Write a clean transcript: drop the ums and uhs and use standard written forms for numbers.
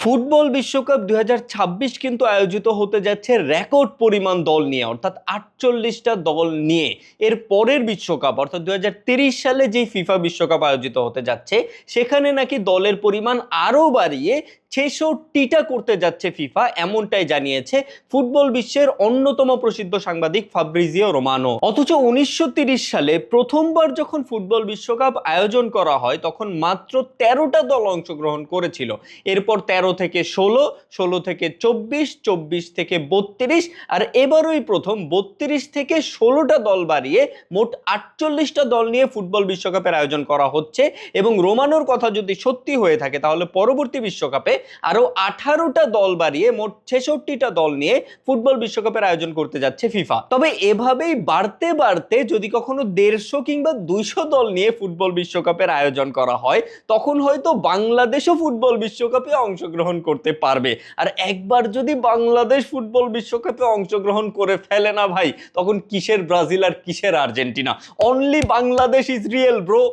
Football বিশ্বকাপ 2026 কিন্তু আয়োজিত হতে যাচ্ছে রেকর্ড পরিমাণ দল নিয়ে, অর্থাৎ 48টা দল নিয়ে। এর পরের বিশ্বকাপ অর্থাৎ 2030 সালে যেই ফিফা বিশ্বকাপ আয়োজিত হতে যাচ্ছে সেখানে নাকি দলের পরিমাণ আরও বাড়িয়ে 66টা করতে যাচ্ছে ফিফা, এমনটাই জানিয়েছে ফুটবল বিশ্বের অন্যতম প্রসিদ্ধ সাংবাদিক ফাব্রিজিও রোমানো। অথচ 1930 সালে প্রথমবার যখন ফুটবল বিশ্বকাপ আয়োজন করা হয় তখন মাত্র 13টা দল অংশগ্রহণ করেছিল। এরপর 13 থেকে 16, 16 থেকে 24, 24 থেকে 32, আর এবারই প্রথম 32 থেকে 16টা দল বাড়িয়ে মোট 48টা দল নিয়ে ফুটবল বিশ্বকাপের আয়োজন করা হচ্ছে। এবং রোমানোর কথা যদি সত্যি হয়ে থাকে তাহলে পরবর্তী বিশ্বকাপে আরো 18টা দল বাড়িয়ে মোট 66টা দল নিয়ে ফুটবল বিশ্বকাপের আয়োজন করতে যাচ্ছে ফিফা। তবে এভাবেই বাড়তে বাড়তে যদি কখনো 150 কিংবা 200 দল নিয়ে ফুটবল বিশ্বকাপের আয়োজন করা হয় তখন হয়তো বাংলাদেশও ফুটবল বিশ্বকাপে অংশগ্রহণ করতে পারবে। আর একবার যদি বাংলাদেশ ফুটবল বিশ্বকাপে অংশগ্রহণ করে ফেলে না ভাই, তখন কিসের ব্রাজিল আর কিসের Argentina, only Bangladesh is real bro.